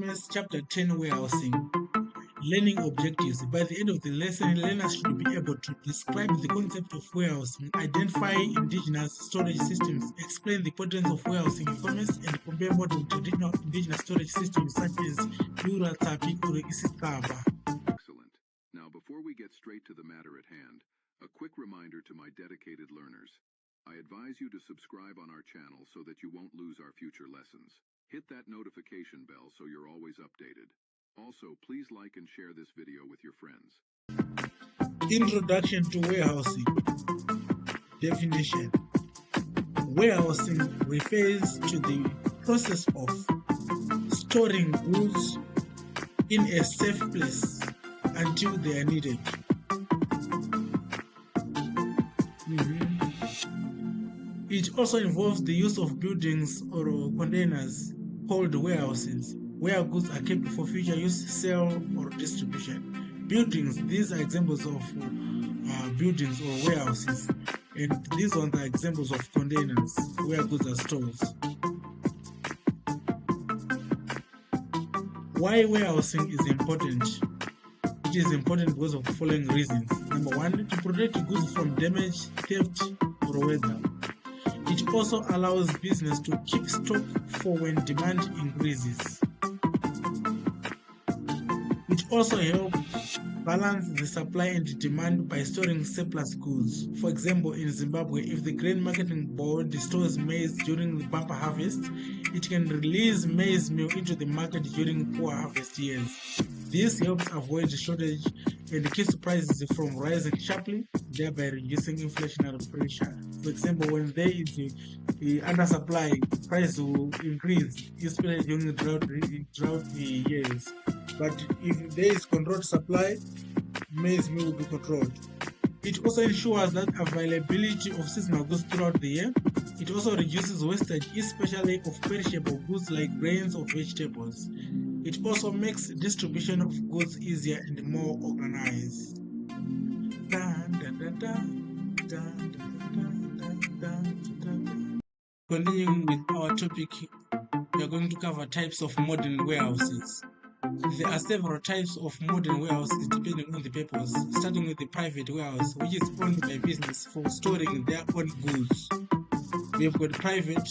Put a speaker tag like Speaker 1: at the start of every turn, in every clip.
Speaker 1: e-commerce, chapter 10, warehousing. Learning objectives. By the end of the lesson, learners should be able to describe the concept of warehousing, identify indigenous storage systems, explain the importance of warehousing e-commerce, and compare modern traditional indigenous storage systems such as dura, tsapi, or isiphala.
Speaker 2: Excellent. Now, before we get straight to the matter at hand, a quick reminder to my dedicated learners. I advise you to subscribe on our channel so that you won't lose our future lessons. Hit that notification bell so you're always updated. Also, please like and share this video with your friends.
Speaker 1: Introduction to warehousing. Definition. Warehousing refers to the process of storing goods in a safe place until they are needed. It also involves the use of buildings or containers called warehouses, where goods are kept for future use, sale, or distribution. Buildings, these are examples of buildings or warehouses, and these ones are examples of containers where goods are stored. Why warehousing is important? It is important because of the following reasons. Number one, to protect goods from damage, theft, or weather. It also allows business to keep stock for when demand increases. It also helps balance the supply and demand by storing surplus goods. For example, in Zimbabwe, if the Grain Marketing Board stores maize during the bumper harvest, it can release maize meal into the market during poor harvest years. This helps avoid shortage and keeps prices from rising sharply, thereby reducing inflationary pressure. For example, when there is the undersupply, price will increase, especially during the drought years. But if there is controlled supply, maize meal will be controlled. It also ensures that availability of seasonal goods throughout the year. It also reduces wastage, especially of perishable goods like grains or vegetables. It also makes distribution of goods easier and more organized. Continuing with our topic, we are going to cover types of modern warehouses. There are several types of modern warehouses depending on the purpose, starting with the private warehouse, which is owned by business for storing their own goods. We have got private,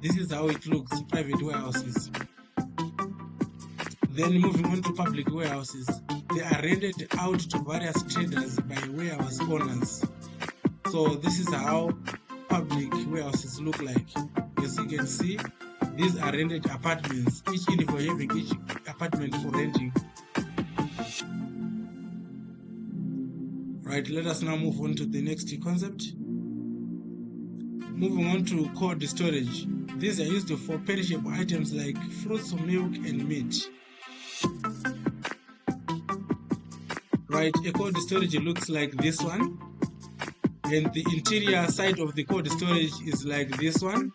Speaker 1: this is how it looks, private warehouses. Then moving on to public warehouses, they are rented out to various traders by warehouse owners. So this is how public warehouses look like. As you can see, these are rented apartments, each uniform having each apartment for renting. Right, let us now move on to the next concept. Moving on to cold storage. These are used for perishable items like fruits, milk, and meat. Right, a cold storage looks like this one, and the interior side of the cold storage is like this one.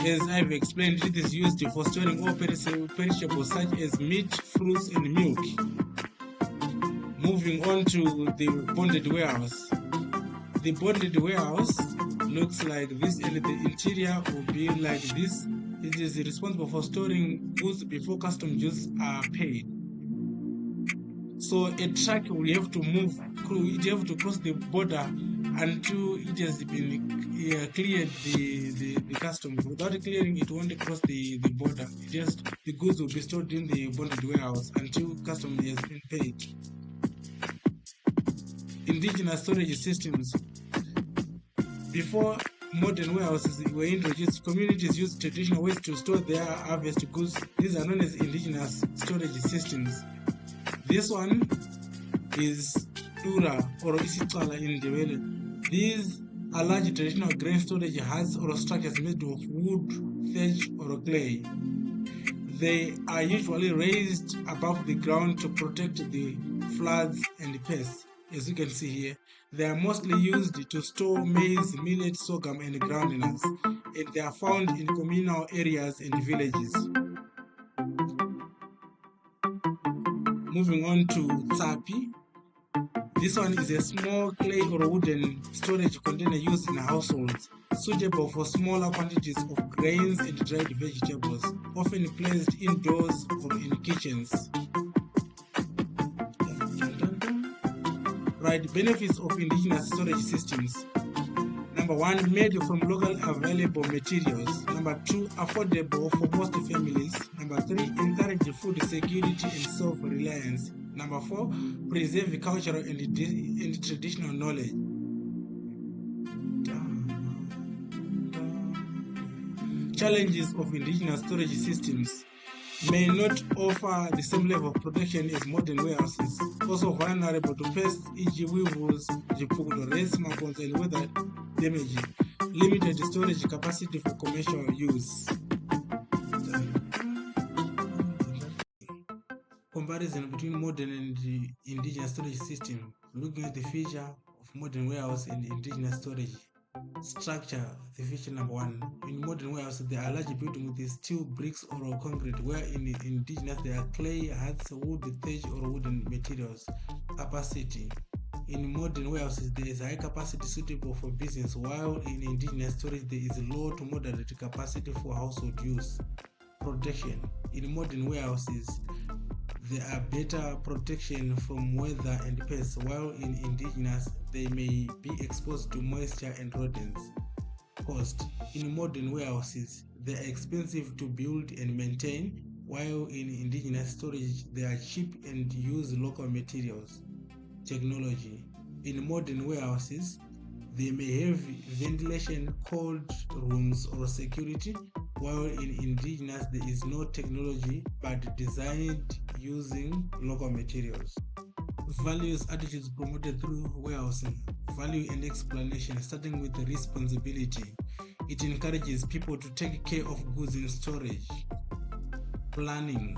Speaker 1: As I've explained, it is used for storing all perishables such as meat, fruits, and milk. Moving on to the bonded warehouse. The bonded warehouse looks like this, and the interior will be like this. It is responsible for storing goods before customs duties are paid. So a truck will have to move, it have to cross the border until it has been cleared the customs. Without clearing, it won't cross the border. The goods will be stored in the bonded warehouse until customs has been paid. Indigenous storage systems. Before modern warehouses were introduced, communities used traditional ways to store their harvest goods. These are known as indigenous storage systems. This one is dura or isiphala in Ndebele. These are large traditional grain storage huts or structures made of wood, thatch, or clay. They are usually raised above the ground to protect the floods and pests. As you can see here, they are mostly used to store maize, millet, sorghum, and groundnuts, and they are found in communal areas and villages. Moving on to tsapi. This one is a small clay or wooden storage container used in households, suitable for smaller quantities of grains and dried vegetables. often placed indoors or in kitchens. Right, benefits of indigenous storage systems. Number 1, made from local available materials. Number 2, affordable for most families. Number 3, encourage food security and self-reliance. Number 4, preserve cultural and traditional knowledge. Challenges of indigenous storage systems may not offer the same level of protection as modern warehouses. Also vulnerable to pests, e.g. weevils, rats, maggots, and weather damage. Limited storage capacity for commercial use. Comparison between modern and the indigenous storage system. Looking at the feature of modern warehouse and indigenous storage. Structure, the feature number 1. In modern warehouses, there are large buildings with steel, bricks, or concrete, where in indigenous there are clay, huts, wood, thatch, or wooden materials. Capacity. In modern warehouses, there is high capacity suitable for business, while in indigenous storage there is low to moderate capacity for household use. Protection. In modern warehouses, there are better protection from weather and pests, while in indigenous they may be exposed to moisture and rodents. Cost. In modern warehouses, they are expensive to build and maintain, while in indigenous storage they are cheap and use local materials. Technology. In modern warehouses, they may have ventilation, cold rooms, or security, while in indigenous there is no technology but designed using local materials. Values, attitudes promoted through warehousing. Value and explanation, starting with responsibility. It encourages people to take care of goods in storage. Planning.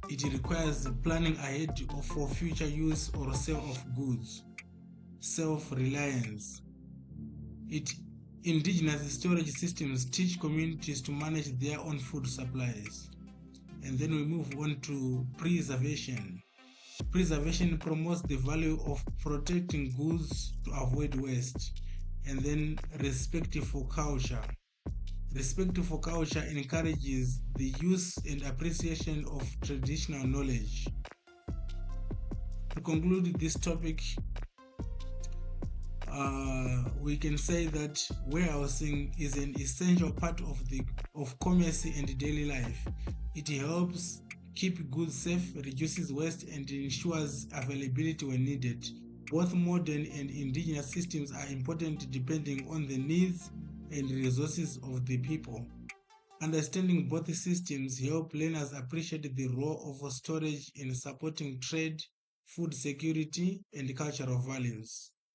Speaker 1: It requires planning ahead for future use or sale of goods. Self-reliance. Indigenous storage systems teach communities to manage their own food supplies. And then we move on to preservation. Preservation promotes the value of protecting goods to avoid waste. And then respect for culture. Respect for culture encourages the use and appreciation of traditional knowledge. To conclude this topic, we can say that warehousing is an essential part of commerce and daily life. It helps keep goods safe, reduces waste, and ensures availability when needed. Both modern and indigenous systems are important depending on the needs and resources of the people. Understanding both systems help learners appreciate the role of storage in supporting trade, food security, and cultural values.